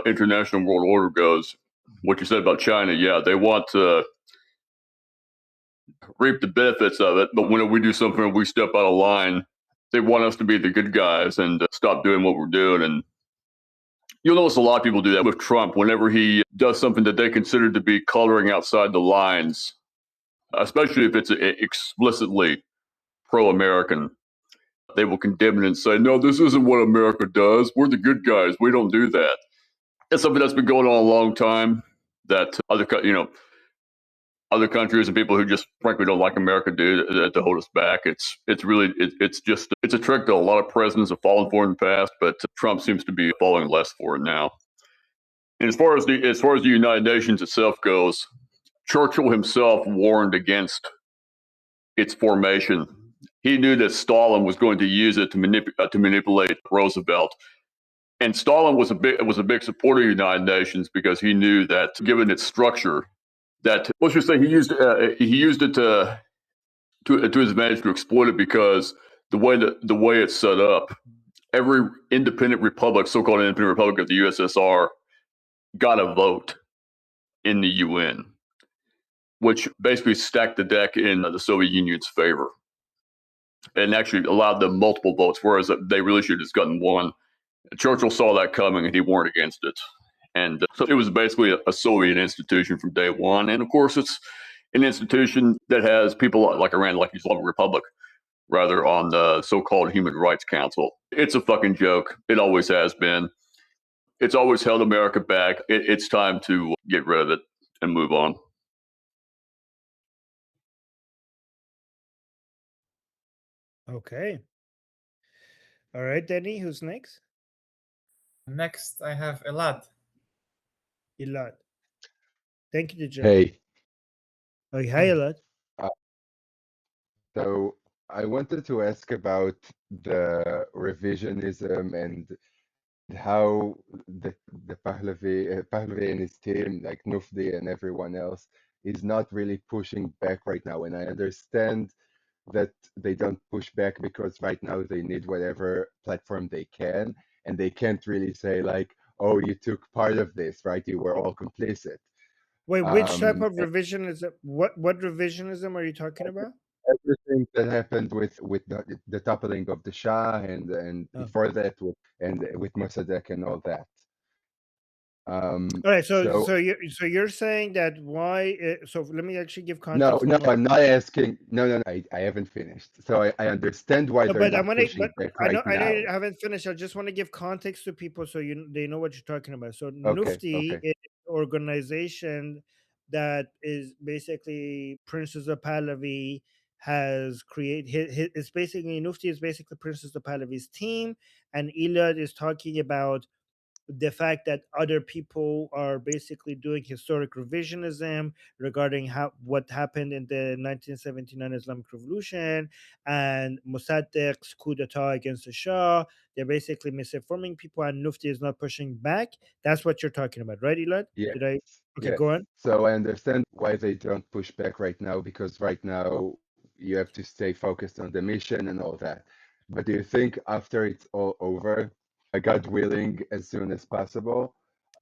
international world order goes, what you said about China, yeah, they want to reap the benefits of it, but when we do something, we step out of line, they want us to be the good guys and stop doing what we're doing. And you'll notice a lot of people do that with Trump. Whenever he does something that they consider to be coloring outside the lines, especially if it's explicitly pro-American, they will condemn it and say, no, this isn't what America does. We're the good guys. We don't do that. It's something that's been going on a long time that other countries and people who just frankly don't like America do to hold us back. It's a trick that a lot of presidents have fallen for in the past, but Trump seems to be falling less for it now. And as far as the United Nations itself goes, Churchill himself warned against its formation. He knew that Stalin was going to use it to manipulate Roosevelt. And Stalin was a big supporter of the United Nations because he knew that, given its structure, that let's just say he used it to his advantage to exploit it, because the way it's set up, every independent republic, so-called independent republic of the USSR, got a vote in the UN, which basically stacked the deck in the Soviet Union's favor, and actually allowed them multiple votes, whereas they really should have just gotten one. Churchill saw that coming and he warned against it. And so it was basically a Soviet institution from day one. And of course, it's an institution that has people like Iran, like the Islamic Republic, rather, on the so-called Human Rights Council. It's a fucking joke. It always has been. It's always held America back. It's time to get rid of it and move on. Okay. All right, Danny, who's next? Next, I have Elad. Elad. Thank you, DJ. Hey. Oh, hi, Elad. So I wanted to ask about the revisionism and how the Pahlavi and his team, like Nufdi and everyone else, is not really pushing back right now. And I understand that they don't push back because right now they need whatever platform they can, and they can't really say like, oh, you took part of this, right? You were all complicit. Wait, which type of revisionism? What revisionism are you talking about? Everything that happened with the toppling of the Shah and before that with Mossadegh and all that. All right, so you're saying that why? So let me actually give context. No, I'm not asking. No, I haven't finished. So I understand why they're not pushing back right now. I know you haven't finished. I just want to give context to people so they know what you're talking about. So Nufti is an organization that is basically Princess of Pahlavi has created. It's basically Nufti is basically Princess of Pahlavi's team, and Elad is talking about the fact that other people are basically doing historic revisionism regarding what happened in the 1979 Islamic Revolution and Mossadegh's coup d'etat against the Shah. They're basically misinforming people, and Nufti is not pushing back. That's what you're talking about, right, Elad? Yeah. Okay, go on. So I understand why they don't push back right now, because right now you have to stay focused on the mission and all that. But do you think after it's all over, God willing, as soon as possible,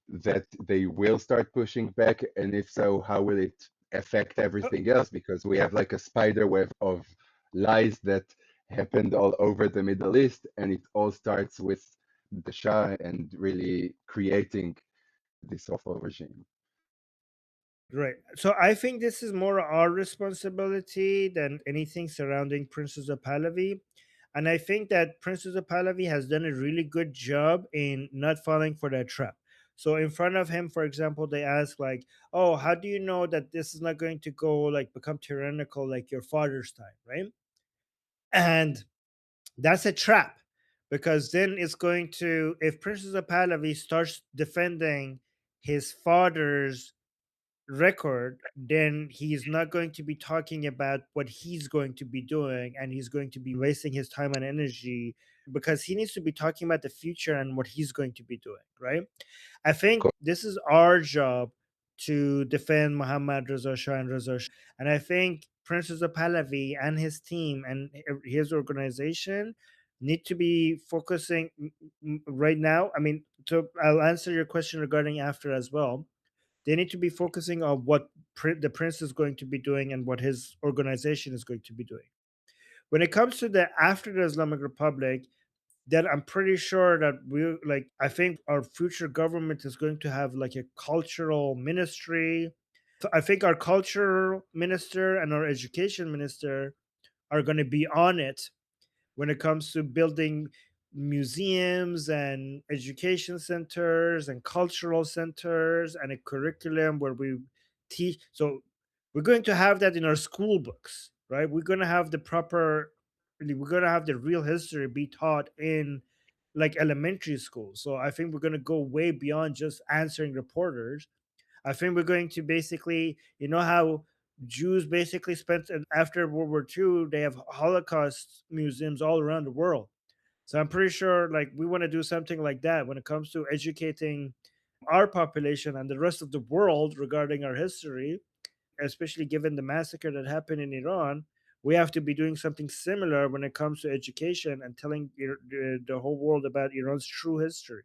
that they will start pushing back? And if so, how will it affect everything else? Because we have like a spider web of lies that happened all over the Middle East, and it all starts with the Shah and really creating this awful regime. Right. So I think this is more our responsibility than anything surrounding Princess of Pahlavi. And I think that Princess of Pahlavi has done a really good job in not falling for that trap. So in front of him, for example, they ask like, oh, how do you know that this is not going to go like become tyrannical like your father's time, right? And that's a trap, because then it's going to, if Princess of Pahlavi starts defending his father's record, then he's not going to be talking about what he's going to be doing, and he's going to be wasting his time and energy, because he needs to be talking about the future and what he's going to be doing, right? I think this is our job to defend Muhammad Reza Shah and Reza Shah. And I think Princess of Pahlavi and his team and his organization need to be focusing right now. I mean, so I'll answer your question regarding after as well. They need to be focusing on what the prince is going to be doing and what his organization is going to be doing. When it comes to the after the Islamic Republic, then I'm pretty sure that I think our future government is going to have like a cultural ministry. So I think our cultural minister and our education minister are going to be on it when it comes to building museums and education centers and cultural centers and a curriculum where we teach. So we're going to have that in our school books, right? We're going to have the real history be taught in like elementary school. So I think we're going to go way beyond just answering reporters. I think we're going to basically, how Jews basically spent after World War II, they have Holocaust museums all around the world. So I'm pretty sure like we want to do something like that when it comes to educating our population and the rest of the world regarding our history, especially given the massacre that happened in Iran. We have to be doing something similar when it comes to education and telling the whole world about Iran's true history.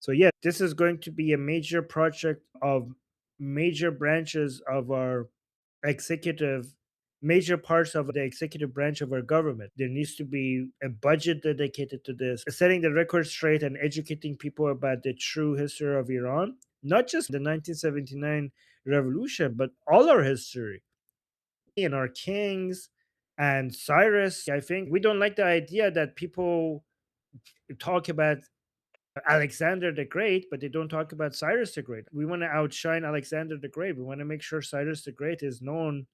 So yeah, this is going to be a major project of major branches of our executive, major parts of the executive branch of our government. There needs to be a budget dedicated to this, setting the record straight and educating people about the true history of Iran, not just the 1979 revolution, but all our history and our kings and Cyrus. I think we don't like the idea that people talk about Alexander the Great, but they don't talk about Cyrus the Great. We want to outshine Alexander the Great. We want to make sure Cyrus the Great is known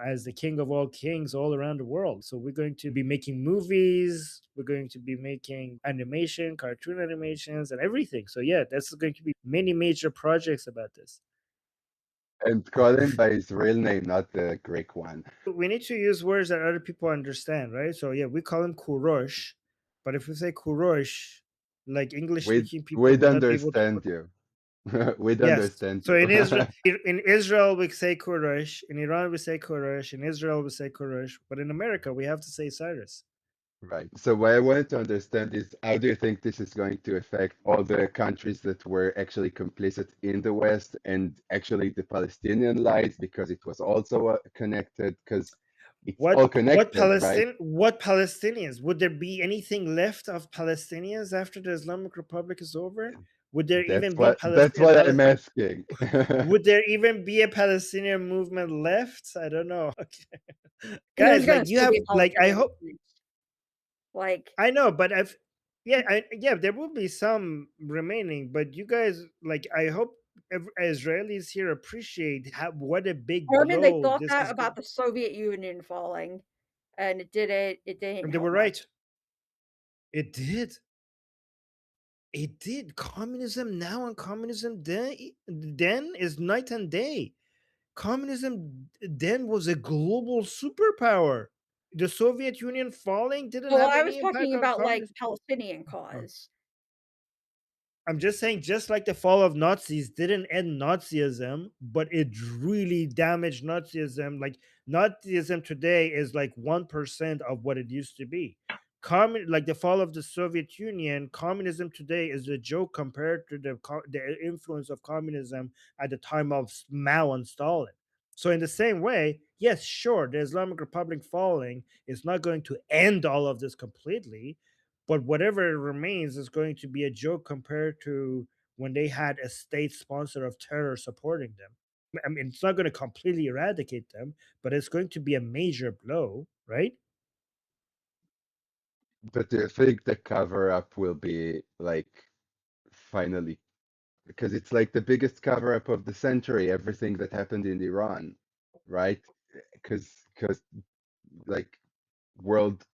as the king of all kings all around the world. So we're going to be making movies, we're going to be making animation, cartoon animations, and everything. So yeah, that's going to be many major projects about this. And call him by his real name, not the Greek one. We need to use words that other people understand, right? So yeah, we call him Kurosh, but if we say Kurosh, like English speaking people We'd will not be able to understand you. We'd Yes. understand So you. in Israel we say Kurosh, in Iran we say Kurosh, in Israel we say Kurosh, but in America we have to say Cyrus. Right. So what I wanted to understand is how do you think this is going to affect all the countries that were actually complicit in the West and actually the Palestinian lies because it was also connected because it's all connected, right? What Palestinians? Would there be anything left of Palestinians after the Islamic Republic is over? Would there even be That's what I'm asking. Would there even be a Palestinian movement left? I don't know. And Guys, there's gonna like you still have be like I Palestinian hope movements. Like I know, but there will be some remaining, but you guys, like, I hope Israelis here appreciate what a big Armin, they blow thought this that is. about the Soviet Union falling, and it didn't And they help were much. right. It did. It did. Communism now and communism then is night and day. Communism then was a global superpower. The Soviet Union falling didn't Well, have I was any talking impact on about, like, communism. Palestinian Oh. cause. I'm just saying, just like the fall of Nazis didn't end Nazism, but it really damaged Nazism. Like Nazism today is like 1% of what it used to be. Like the fall of the Soviet Union, communism today is a joke compared to the influence of communism at the time of Mao and Stalin. So in the same way, yes, sure, the Islamic Republic falling is not going to end all of this completely, but whatever remains is going to be a joke compared to when they had a state sponsor of terror supporting them. I mean, it's not going to completely eradicate them, but it's going to be a major blow, right? But do you think the cover up will be like finally because it's like the biggest cover up of the century, everything that happened in Iran, right? Because like world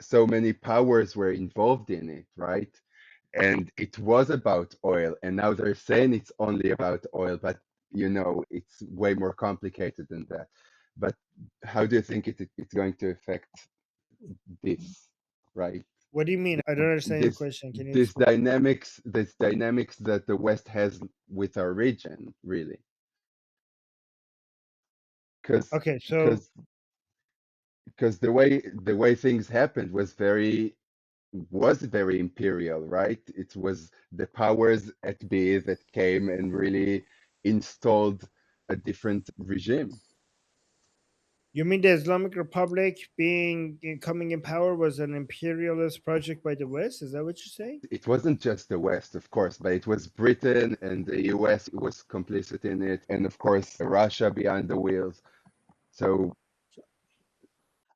so many powers were involved in it, right? And it was about oil, and now they're saying it's only about oil, but it's way more complicated than that. But how do you think it's going to affect this, right? What do you mean? I don't understand your This question. Can you this explain? dynamics that the West has with our region, really, because Okay, so because because the way things happened was very was very imperial, right? It was the powers at be that came and really installed a different regime. You mean the Islamic Republic coming in power was an imperialist project by the West? Is that what you're saying? It wasn't just the West, of course, but it was Britain and the US was complicit in it, and of course Russia behind the wheels. So,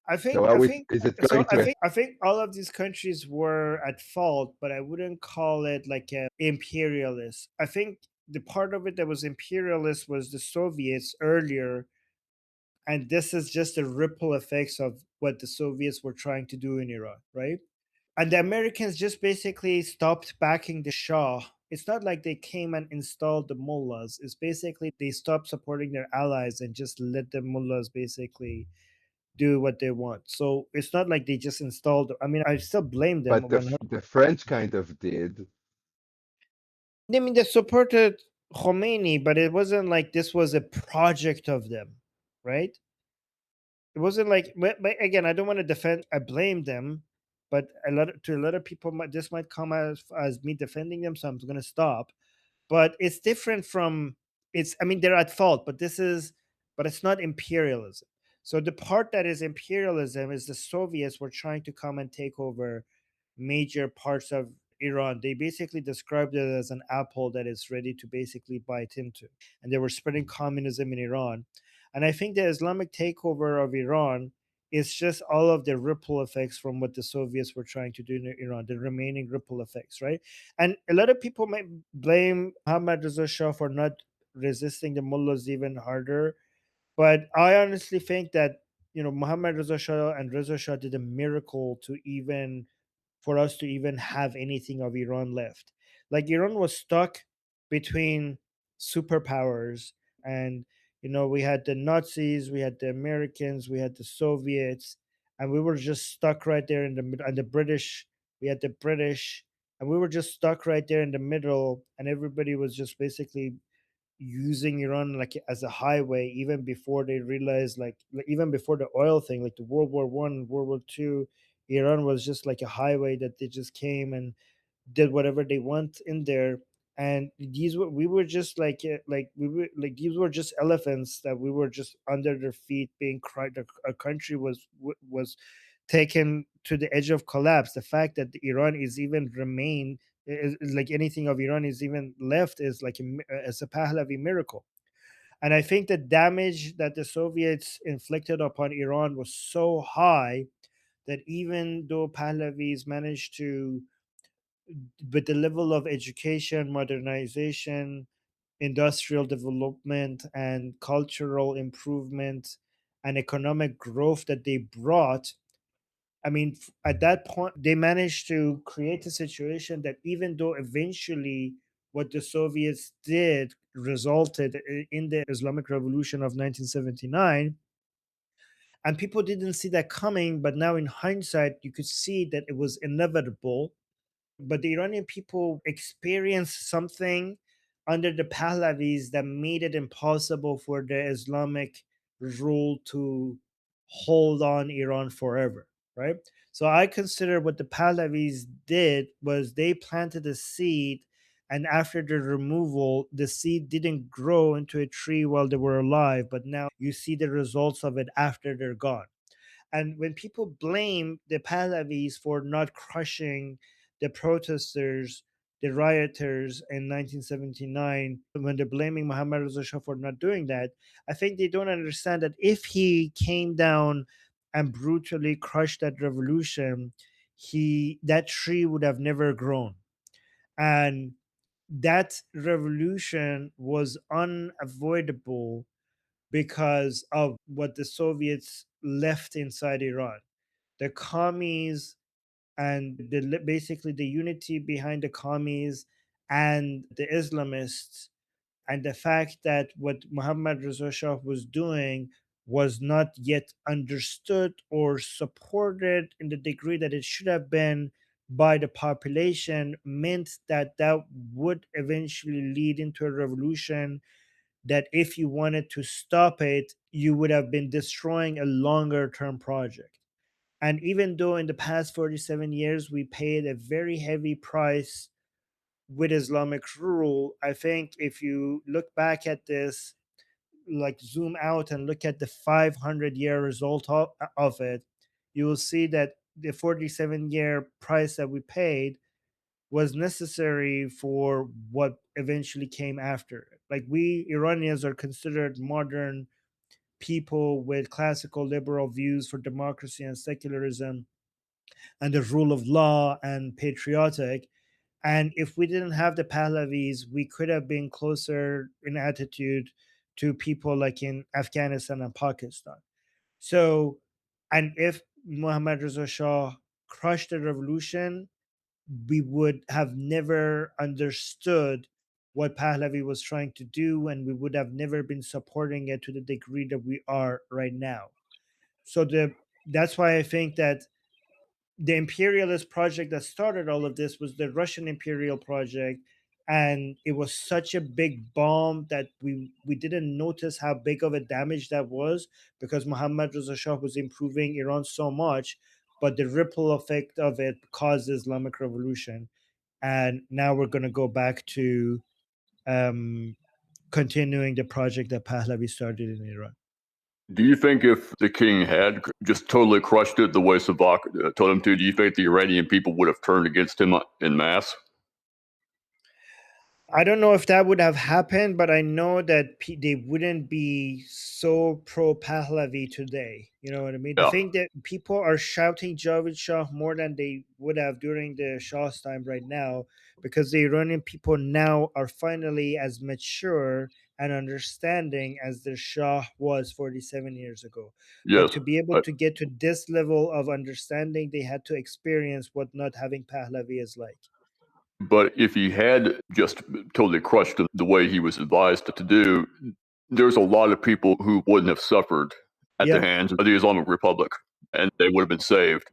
I so think how I is think it so. going to? I think all of these countries were at fault, but I wouldn't call it like a imperialist. I think the part of it that was imperialist was the Soviets earlier, and this is just the ripple effects of what the Soviets were trying to do in Iran, right? And the Americans just basically stopped backing the Shah. It's not like they came and installed the mullahs. It's basically they stopped supporting their allies and just let the mullahs basically do what they want. So it's not like they just installed. I mean, I still blame them. But the French kind of did. I mean, they supported Khomeini, but it wasn't like this was a project of them, right? It wasn't like. But again, I don't want to defend. I blame them, but to a lot of people, this might come as me defending them. So I'm going to stop. But it's different from. It's. I mean, they're at fault, but but it's not imperialism. So the part that is imperialism is the Soviets were trying to come and take over major parts of Iran. They basically described it as an apple that is ready to basically bite into. And they were spreading communism in Iran. And I think the Islamic takeover of Iran is just all of the ripple effects from what the Soviets were trying to do in Iran, the remaining ripple effects, right? And a lot of people might blame Mohammad Reza Shah for not resisting the mullahs even harder. But I honestly think that, Muhammad Reza Shah and Reza Shah did a miracle to even for us to even have anything of Iran left. Like Iran was stuck between superpowers, and we had the Nazis, we had the Americans, we had the Soviets, and we were just stuck right there in the middle. And the British, we had the British, and we were just stuck right there in the middle, and everybody was just basically using Iran like as a highway even before they realized like even before the oil thing, like the World War I, World War II, Iran was just like a highway that they just came and did whatever they want in there. And we were just like we were like these were just elephants that we were just under their feet being cried. A country was taken to the edge of collapse. The fact that Iran is even remain is like anything of Iran is even left is like it's a Pahlavi miracle. And I think the damage that the Soviets inflicted upon Iran was so high that even though Pahlavis managed to, with the level of education, modernization, industrial development, and cultural improvement and economic growth that they brought, I mean, at that point, they managed to create a situation that even though eventually what the Soviets did resulted in the Islamic Revolution of 1979, and people didn't see that coming, but now in hindsight, you could see that it was inevitable. But the Iranian people experienced something under the Pahlavis that made it impossible for the Islamic rule to hold on Iran forever, right? So I consider what the Pahlavis did was they planted a seed, and after the removal, the seed didn't grow into a tree while they were alive, but now you see the results of it after they're gone. And when people blame the Pahlavis for not crushing the protesters, the rioters in 1979, when they're blaming Muhammad Reza Shah for not doing that, I think they don't understand that if he came down and brutally crushed that revolution, that tree would have never grown. And that revolution was unavoidable because of what the Soviets left inside Iran. The commies and basically the unity behind the commies and the Islamists, and the fact that what Muhammad Reza Shah was doing was not yet understood or supported in the degree that it should have been by the population, meant that that would eventually lead into a revolution that if you wanted to stop it, you would have been destroying a longer term project. And even though in the past 47 years we paid a very heavy price with Islamic rule, I think if you look back at this, like zoom out and look at the 500-year result of it, you will see that the 47-year price that we paid was necessary for what eventually came after. Like, we Iranians are considered modern people with classical liberal views for democracy and secularism and the rule of law and patriotic. And if we didn't have the Pahlavis, we could have been closer in attitude to people like in Afghanistan and Pakistan. So, and if Muhammad Reza Shah crushed the revolution, we would have never understood what Pahlavi was trying to do, and we would have never been supporting it to the degree that we are right now. So that's why I think that the imperialist project that started all of this was the Russian imperial project, and it was such a big bomb that we didn't notice how big of a damage that was, because Muhammad Reza Shah was improving Iran so much, but the ripple effect of it caused the Islamic Revolution, and now we're going to go back to continuing the project that Pahlavi started in Iran. Do you think if the king had just totally crushed it the way Savak told him to, do you think the Iranian people would have turned against him en masse? I don't know if that would have happened, but I know that they wouldn't be so pro Pahlavi today. You know what I mean? Yeah. I think that people are shouting Javid Shah more than they would have during the Shah's time right now, because the Iranian people now are finally as mature and understanding as the Shah was 47 years ago. Yes. But to be able to get to this level of understanding, they had to experience what not having Pahlavi is like. But if he had just totally crushed him the way he was advised to do, there's a lot of people who wouldn't have suffered at the hands of the Islamic Republic, and they would have been saved.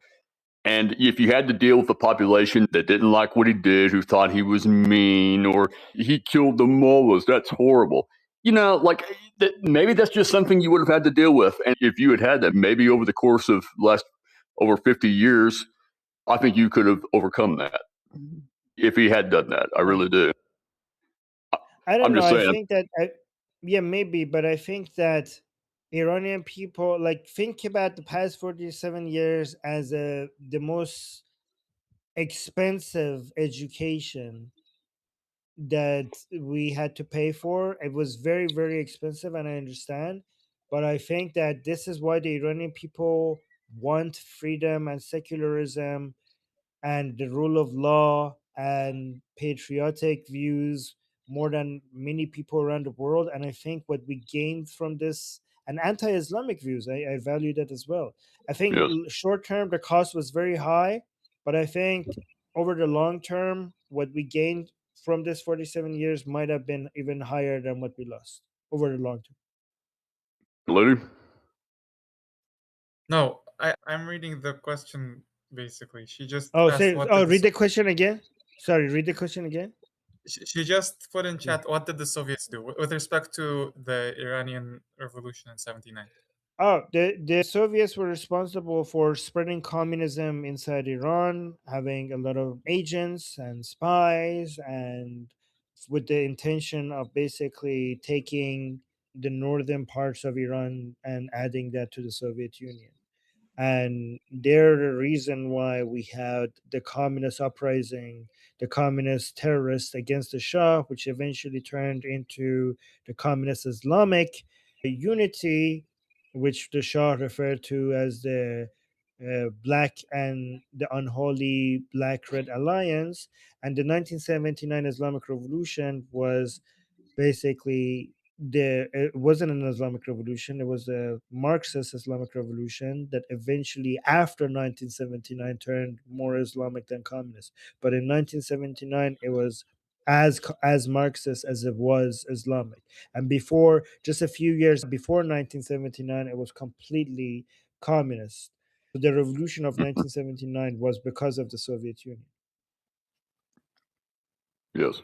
And if you had to deal with a population that didn't like what he did, who thought he was mean, or he killed the mullahs, that's horrible. You know, like, maybe that's just something you would have had to deal with. And if you had that, maybe over the course of last over 50 years, I think you could have overcome that. If he had done that, I really do. I don't I'm know. just I saying. think that, yeah, maybe, but I think that Iranian people, like, think about the past 47 years as the most expensive education that we had to pay for. It was very, very expensive, and I understand. But I think that this is why the Iranian people want freedom and secularism and the rule of law and patriotic views more than many people around the world. And I think what we gained from this, and anti-Islamic views, I value that as well. I think short term the cost was very high, but I think over the long term what we gained from this 47 years might have been even higher than what we lost over the long term. Lady? No, I'm reading the question basically. She just Oh, asked say, what oh, did the read the question again. Sorry, read the question again. She just put in chat, what did the Soviets do with respect to the Iranian Revolution in 79? Oh, the Soviets were responsible for spreading communism inside Iran, having a lot of agents and spies, and with the intention of basically taking the northern parts of Iran and adding that to the Soviet Union. And they're the reason why we had the communist uprising, the communist terrorists against the Shah, which eventually turned into the communist Islamic unity, which the Shah referred to as the black and the unholy black red alliance. And the 1979 Islamic Revolution was basically it wasn't an Islamic revolution, it was a Marxist Islamic revolution that eventually after 1979 turned more Islamic than communist. But in 1979 it was as Marxist as it was Islamic. And before, just a few years before 1979, it was completely communist. So the revolution of 1979 was because of the Soviet Union. Yes.